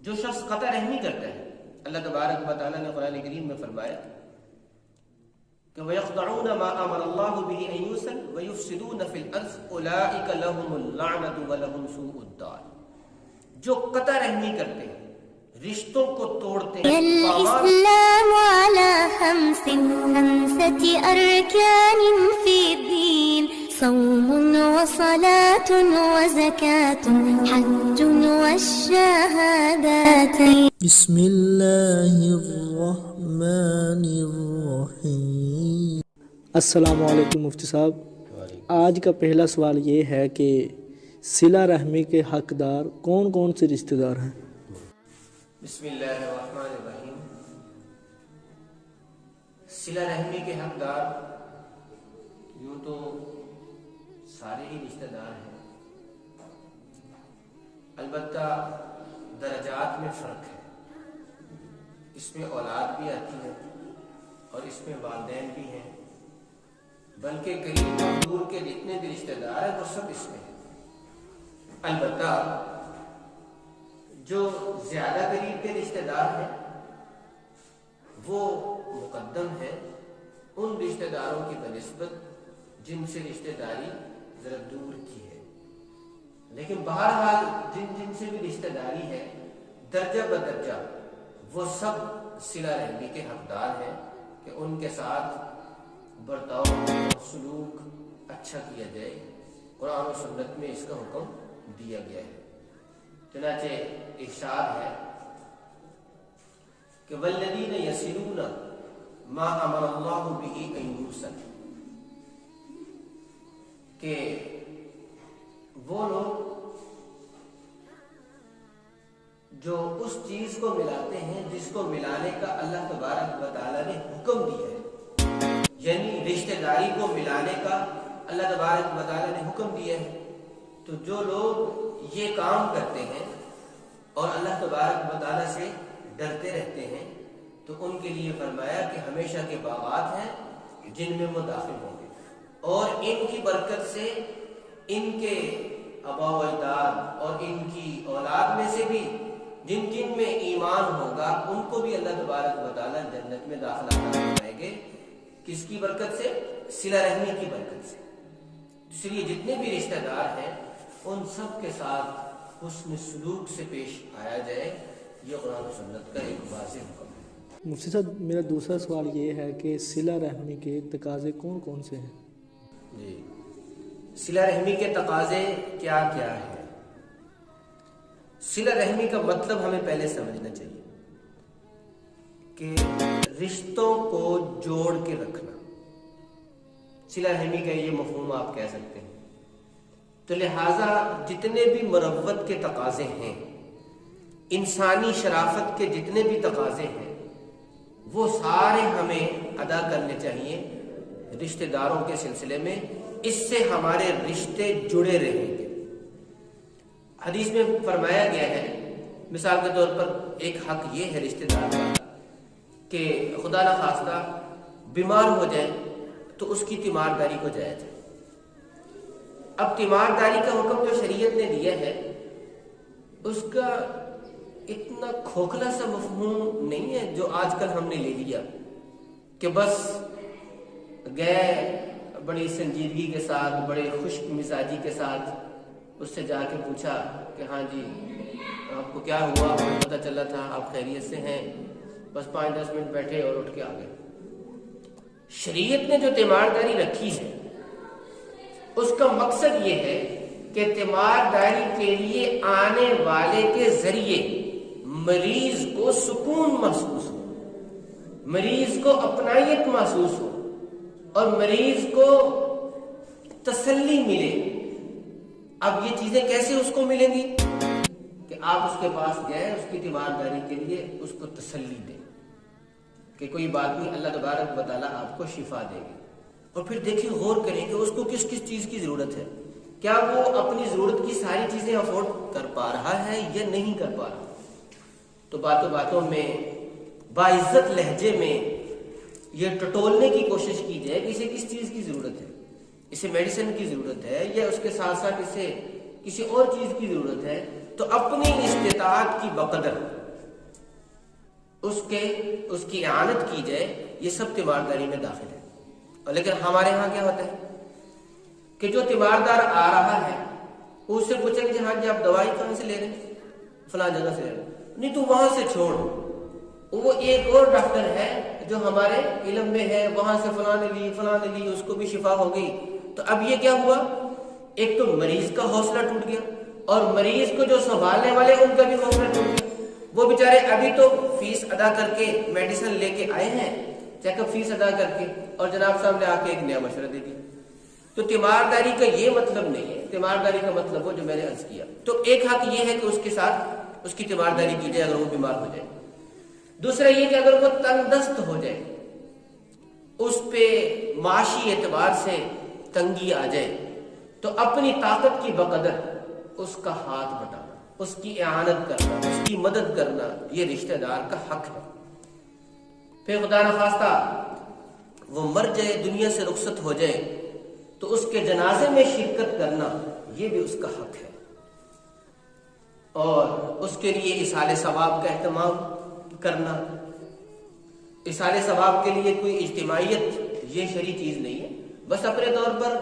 جو شخص قطع رحمی کرتا ہے، اللہ تبارک و تعالیٰ نے قرآن کریم میں فرمایا کہ وَيَقْطَعُونَ مَا أَمَرَ اللَّهُ بِهِ أَن يُوصَلَ وَيُفْسِدُونَ فِي الْأَرْضِ أُولَٰئِكَ لَهُمُ اللَّعْنَةُ وَلَهُمْ سُوءُ الدَّارِ، جو قطع رحمی کرتے ہیں، رشتوں کو توڑتے ہیں۔ الإسلام على 5 أركان في الدين، صوم وصلاة وزكاة حج والشهادتين۔ بسم اللہ الرحمن الرحیم۔ السلام علیکم مفتی صاحب، آج کا پہلا سوال یہ ہے کہ صلہ رحمی کے حقدار کون کون سے رشتہ دار ہیں؟ بسم اللہ الرحمن الرحیم۔ صلہ رحمی کے حقدار یوں تو سارے ہی رشتہ دار ہیں، البتہ درجات میں فرق ہے۔ اس میں اولاد بھی آتی ہے اور اس میں والدین بھی ہیں، بلکہ قریب اور دور کے جتنے بھی رشتہ دار ہیں وہ سب اس میں ہیں۔ البتہ جو زیادہ قریب کے رشتہ دار ہیں وہ مقدم ہے ان رشتہ داروں کی بنسبت جن سے رشتہ داری ذرا دور کی ہے، لیکن بہرحال جن سے بھی رشتہ داری ہے درجہ بدرجہ وہ سب صلہ رحمی کے حقدار ہیں کہ ان کے ساتھ برتاؤ اور سلوک اچھا کیا جائے۔ قرآن و سنت میں اس کا حکم دیا گیا ہے، چنانچہ ارشاد ہے کہ والذین یصلون ما امر اللہ بہ ان یوصل، کہ وہ لوگ جو اس چیز کو ملاتے ہیں جس کو ملانے کا اللہ تبارک و تعالیٰ نے حکم دیا ہے، یعنی رشتہ داری کو ملانے کا اللہ تبارک و تعالیٰ نے حکم دیا ہے، تو جو لوگ یہ کام کرتے ہیں اور اللہ تبارک و تعالیٰ سے ڈرتے رہتے ہیں تو ان کے لیے فرمایا کہ ہمیشہ کے باغات ہیں جن میں وہ داخل ہوں گے، اور ان کی برکت سے ان کے آباء و اجداد اور ان کی اولاد میں سے بھی جن میں ایمان ہوگا ان کو بھی اللہ تبارک و تعالیٰ جنت میں داخلہ فرمائیں گے۔ کس کی برکت سے؟ صلہ رحمی کی برکت سے۔ اس لیے جتنے بھی رشتہ دار ہیں ان سب کے ساتھ حسن سلوک سے پیش آیا جائے، یہ قرآن و سنت کا ایک واضح حکم ہے۔ مفتی صاحب، میرا دوسرا سوال یہ ہے کہ صلہ رحمی کے تقاضے کون کون سے ہیں؟ جی، صلہ رحمی کے تقاضے کیا کیا ہیں؟ صلہ رحمی کا مطلب ہمیں پہلے سمجھنا چاہیے کہ رشتوں کو جوڑ کے رکھنا، صلہ رحمی کا یہ مفہوم آپ کہہ سکتے ہیں۔ تو لہٰذا جتنے بھی مروت کے تقاضے ہیں، انسانی شرافت کے جتنے بھی تقاضے ہیں، وہ سارے ہمیں ادا کرنے چاہیے رشتہ داروں کے سلسلے میں، اس سے ہمارے رشتے جڑے رہیں گے۔ حدیث میں فرمایا گیا ہے، مثال کے طور پر ایک حق یہ ہے رشتہ دار کا کہ خدا نخواستہ بیمار ہو جائے تو اس کی تیمارداری کو جایا جائے۔ اب تیمارداری کا حکم جو شریعت نے دیا ہے اس کا اتنا کھوکھلا سا مفہوم نہیں ہے جو آج کل ہم نے لے لیا کہ بس گئے بڑی سنجیدگی کے ساتھ، بڑے خشک مزاجی کے ساتھ اس سے جا کے پوچھا کہ ہاں جی آپ کو کیا ہوا، آپ کو پتہ چلا تھا آپ خیریت سے ہیں، بس 5-10 منٹ بیٹھے اور اٹھ کے آ گئے۔ شریعت نے جو تیمارداری رکھی ہے اس کا مقصد یہ ہے کہ تیمارداری کے لیے آنے والے کے ذریعے مریض کو سکون محسوس ہو، مریض کو اپنائیت محسوس ہو اور مریض کو تسلی ملے۔ اب یہ چیزیں کیسے اس کو ملیں گی کہ آپ اس کے پاس گئے، اس کی تیمارداری کے لیے اس کو تسلی دیں کہ کوئی بات نہیں، اللہ تبارک و تعالیٰ آپ کو شفا دے گی۔ اور پھر دیکھیں، غور کریں کہ اس کو کس کس چیز کی ضرورت ہے، کیا وہ اپنی ضرورت کی ساری چیزیں افورڈ کر پا رہا ہے یا نہیں کر پا رہا۔ تو باتوں باتوں میں باعزت لہجے میں یہ ٹٹولنے کی کوشش کی جائے کہ اسے کس چیز کی ضرورت ہے، اسے میڈیسن کی ضرورت ہے یا اس کے ساتھ ساتھ اسے کسی اور چیز کی ضرورت ہے، تو اپنی استطاعت کی بقدر اس کی اعانت کی جائے، یہ سب تیمارداری میں داخل ہے۔ اور لیکن ہمارے ہاں کیا ہوتا ہے کہ جو تیماردار آ رہا ہے اس سے پوچھیں کہ ہاں جی آپ دوائی کہاں سے لے رہے ہیں؟ فلاں جگہ سے لے رہے ہیں۔ نہیں تو وہاں سے چھوڑ، وہ ایک اور ڈاکٹر ہے جو ہمارے علم میں ہے، وہاں سے فلاں نے لی اس کو بھی شفا ہو گئی۔ تو اب یہ کیا ہوا، ایک تو مریض کا حوصلہ ٹوٹ گیا اور مریض کو جو سنبھالنے والے ان کا بھی حوصلہ ٹوٹ گیا۔ وہ بیچارے ابھی تو فیس ادا کر کے میڈیسن لے کے آئے ہیں، چیک اپ فیس ادا کر کے، اور جناب سامنے آ کے ایک نیا مشورہ دے دیا۔ تو تیمارداری کا یہ مطلب نہیں ہے، تیمارداری کا مطلب وہ جو میں نے عرض کیا۔ تو ایک حق یہ ہے کہ اس کے ساتھ اس کی تیمارداری کی جائے اگر وہ بیمار ہو جائے۔ دوسرا یہ کہ اگر وہ تنگ دست ہو جائے، اس پہ معاشی اعتبار سے تنگی آ جائے، تو اپنی طاقت کی بقدر اس کا ہاتھ بٹانا، اس کی اعانت کرنا، اس کی مدد کرنا، یہ رشتہ دار کا حق ہے۔ پھر خدا نخواستہ وہ مر جائے، دنیا سے رخصت ہو جائے، تو اس کے جنازے میں شرکت کرنا یہ بھی اس کا حق ہے، اور اس کے لیے ایصال ثواب کا اہتمام کرنا۔ ایصال ثواب کے لیے کوئی اجتماعیت یہ شرعی چیز نہیں ہے، بس اپنے طور پر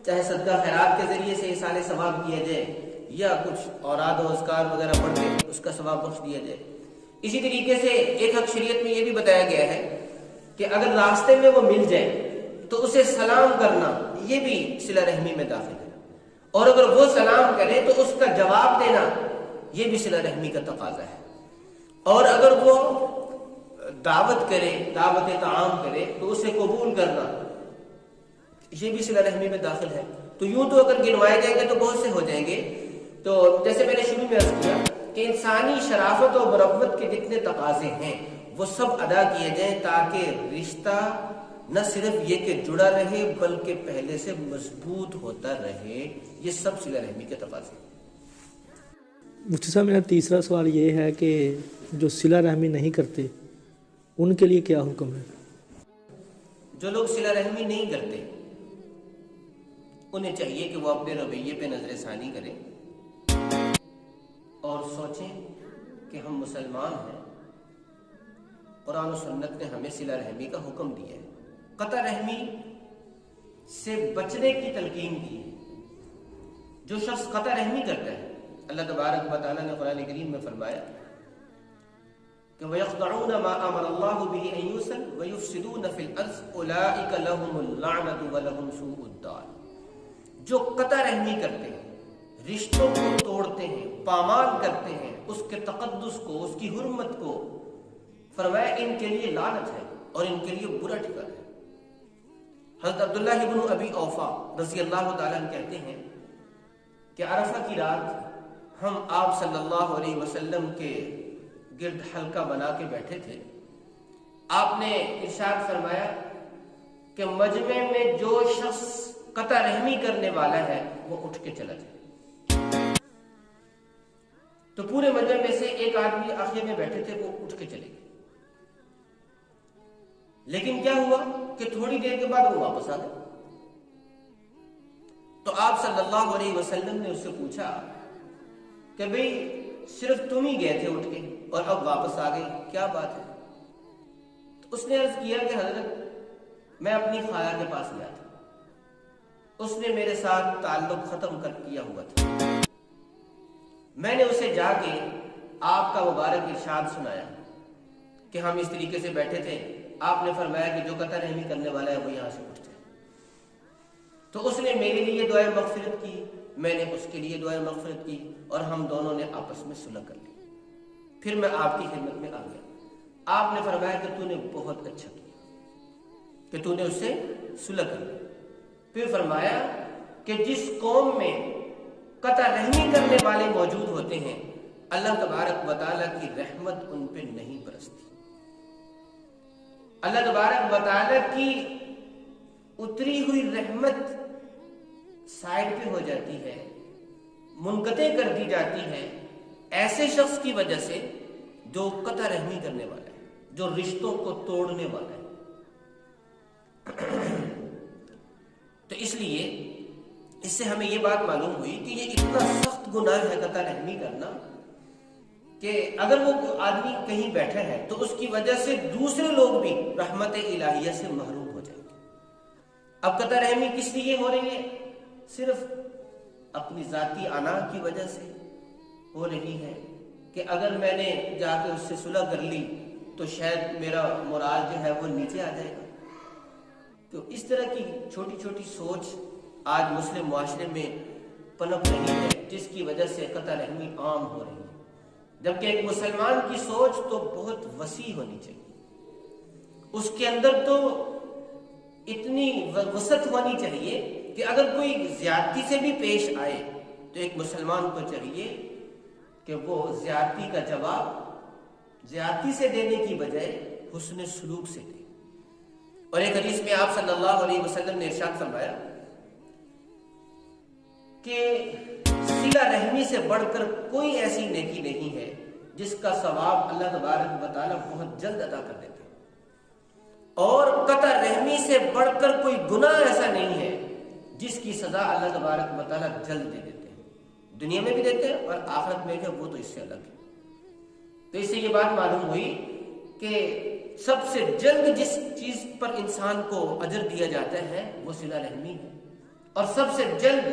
چاہے صدقہ خیرات کے ذریعے سے ایصال ثواب کیا جائے یا کچھ اوراد و اذکار وغیرہ پڑھ کے اس کا ثواب بخش دیا جائے۔ اسی طریقے سے ایک حق شریعت میں یہ بھی بتایا گیا ہے کہ اگر راستے میں وہ مل جائے تو اسے سلام کرنا یہ بھی صلہ رحمی میں داخل ہے، اور اگر وہ سلام کرے تو اس کا جواب دینا یہ بھی صلہ رحمی کا تقاضا ہے، اور اگر وہ دعوت کرے، دعوت طعام کرے تو اسے قبول کرنا یہ بھی صلہ رحمی میں داخل ہے۔ تو یوں تو اگر گنوائے جائیں گے تو بہت سے ہو جائیں گے۔ تو جیسے میں نے شروع میں عرض کیا کہ انسانی شرافت و مروت کے جتنے تقاضے ہیں وہ سب ادا کیے جائیں تاکہ رشتہ نہ صرف یہ کہ جڑا رہے بلکہ پہلے سے مضبوط ہوتا رہے۔ یہ سب صلہ رحمی کے تقاضے ہیں۔ مفتی صاحب میرا تیسرا سوال یہ ہے کہ جو صلہ رحمی نہیں کرتے ان کے لیے کیا حکم ہے؟ جو لوگ صلہ رحمی نہیں کرتے انہیں چاہیے کہ وہ اپنے رویے پہ نظر ثانی کریں اور سوچیں کہ ہم مسلمان ہیں، قرآن و سنت نے ہمیں صلہ رحمی کا حکم دیا ہے، قطع رحمی سے بچنے کی تلقین کی ہے۔ جو شخص قطع رحمی کرتا ہے، اللہ تبارک و تعالیٰ نے قرآن کریم میں فرمایا کہ وَيَقْطَعُونَ مَا أَمَرَ اللَّهُ بِهِ أَن يُوصَلَ وَيُفْسِدُونَ فِي الْأَرْضِ أُولَٰئِكَ لَهُمُ اللَّعْنَةُ وَلَهُمْ سُوءُ الدَّارِ۔ جو قطع رحمی کرتے ہیں، رشتوں کو توڑتے ہیں، پامال کرتے ہیں، اس کے تقدس کو، اس کی حرمت کو، فرمایا ان کے لیے لعنت ہے اور ان کے لیے برا ٹھکانہ ہے۔ حضرت عبداللہ ابن ابی اوفا رضی اللہ تعالیٰ عنہ کہتے ہیں کہ عرفہ کی رات ہم آپ صلی اللہ علیہ وسلم کے گرد حلقہ بنا کے بیٹھے تھے۔ آپ نے ارشاد فرمایا کہ مجمع میں جو شخص قطع رحمی کرنے والا ہے وہ اٹھ کے چلا جائے۔ تو پورے مجمع میں سے ایک آدمی آخر میں بیٹھے تھے، وہ اٹھ کے چلے گئے۔ لیکن کیا ہوا کہ تھوڑی دیر کے بعد وہ واپس آ گئے۔ تو آپ صلی اللہ علیہ وسلم نے اس سے پوچھا کہ بھئی صرف تم ہی گئے تھے اٹھ کے اور اب واپس آ گئے، کیا بات ہے؟ تو اس نے عرض کیا کہ حضرت میں اپنی خالہ کے پاس گیا تھا، اس نے میرے ساتھ تعلق ختم کر کیا ہوا تھا، میں نے اسے جا کے آپ کا مبارک ارشاد سنایا کہ ہم اس طریقے سے بیٹھے تھے، آپ نے فرمایا کہ جو قطع رحمی کرنے والا ہے وہ یہاں سے اٹھ جائے۔ تو اس نے میرے لیے دعائے مغفرت کی، میں نے اس کے لیے دعائے مغفرت کی، اور ہم دونوں نے آپس میں صلح کر لی۔ پھر میں آپ کی خدمت میں آ گیا، آپ نے فرمایا کہ تو نے بہت اچھا کیا کہ تو نے اس سے صلح کر لی۔ پھر فرمایا کہ جس قوم میں قطع رحمی کرنے والے موجود ہوتے ہیں اللہ تبارک و تعالیٰ کی رحمت ان پہ نہیں برستی، اللہ تبارک و تعالیٰ کی اتری ہوئی رحمت سائڈ پہ ہو جاتی ہے، منقطع کر دی جاتی ہے ایسے شخص کی وجہ سے جو قطع رحمی کرنے والا ہے، جو رشتوں کو توڑنے والا ہے۔ تو اس لیے اس سے ہمیں یہ بات معلوم ہوئی کہ یہ اتنا سخت گناہ ہے قطع رحمی کرنا کہ اگر وہ آدمی کہیں بیٹھا ہے تو اس کی وجہ سے دوسرے لوگ بھی رحمت الہیہ سے محروم ہو جائیں گے۔ اب قطع رحمی کس لیے ہو رہی ہے؟ صرف اپنی ذاتی انا کی وجہ سے ہو رہی ہے کہ اگر میں نے جا کے اس سے صلح کر لی تو شاید میرا مورال جو ہے وہ نیچے آ جائے گا۔ تو اس طرح کی چھوٹی چھوٹی سوچ آج مسلم معاشرے میں پنپ رہی ہے، جس کی وجہ سے قطع رحمی عام ہو رہی ہے، جبکہ ایک مسلمان کی سوچ تو بہت وسیع ہونی چاہیے۔ اس کے اندر تو اتنی وسعت ہونی چاہیے کہ اگر کوئی زیادتی سے بھی پیش آئے تو ایک مسلمان کو چاہیے کہ وہ زیادتی کا جواب زیادتی سے دینے کی بجائے حسن سلوک سے دے۔ اور ایک حدیث میں آپ صلی اللہ علیہ وسلم نے ارشاد فرمایا کہ صلہ رحمی سے بڑھ کر کوئی ایسی نیکی نہیں ہے جس کا ثواب اللہ تبارک و تعالیٰ بہت جلد ادا کر دیتے ہیں، اور قطع رحمی سے بڑھ کر کوئی گناہ ایسا نہیں ہے جس کی سزا اللہ تبارک و تعالیٰ جلد دے دیتے ہیں، دنیا میں بھی دیتے ہیں اور آخرت میں جو وہ تو اس سے الگ ہے۔ تو اس سے یہ بات معلوم ہوئی کہ سب سے جلد جس چیز پر انسان کو اجر دیا جاتا ہے وہ صلہ رحمی ہے، اور سب سے جلد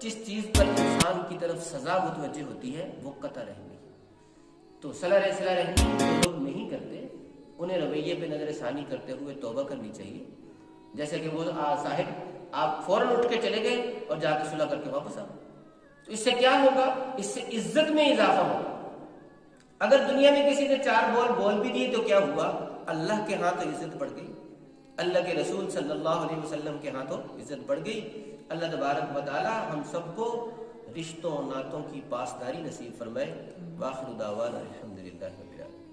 جس چیز پر انسان کی طرف سزا متوجہ ہوتی ہے وہ قطع رحمی ہے۔ تو صلہ رحمی جو لوگ نہیں کرتے انہیں رویے پہ نظر ثانی کرتے ہوئے توبہ کرنی چاہیے، جیسے کہ وہ صاحب آپ فوراً اٹھ کے چلے گئے اور جا کے صلح کر کے واپس آ گئے، تو اس سے کیا ہوگا؟ اس سے عزت میں اضافہ ہوگا۔ اگر دنیا میں کسی نے 4 بول بھی دیے تو کیا ہوا؟ اللہ کے ہاں تو عزت بڑھ گئی، اللہ کے رسول صلی اللہ علیہ وسلم کے ہاں تو عزت بڑھ گئی۔ اللہ تبارک و تعالی ہم سب کو رشتوں ناتوں کی پاسداری نصیب فرمائے۔ وآخر دعوانا الحمدللہ رب العالمین۔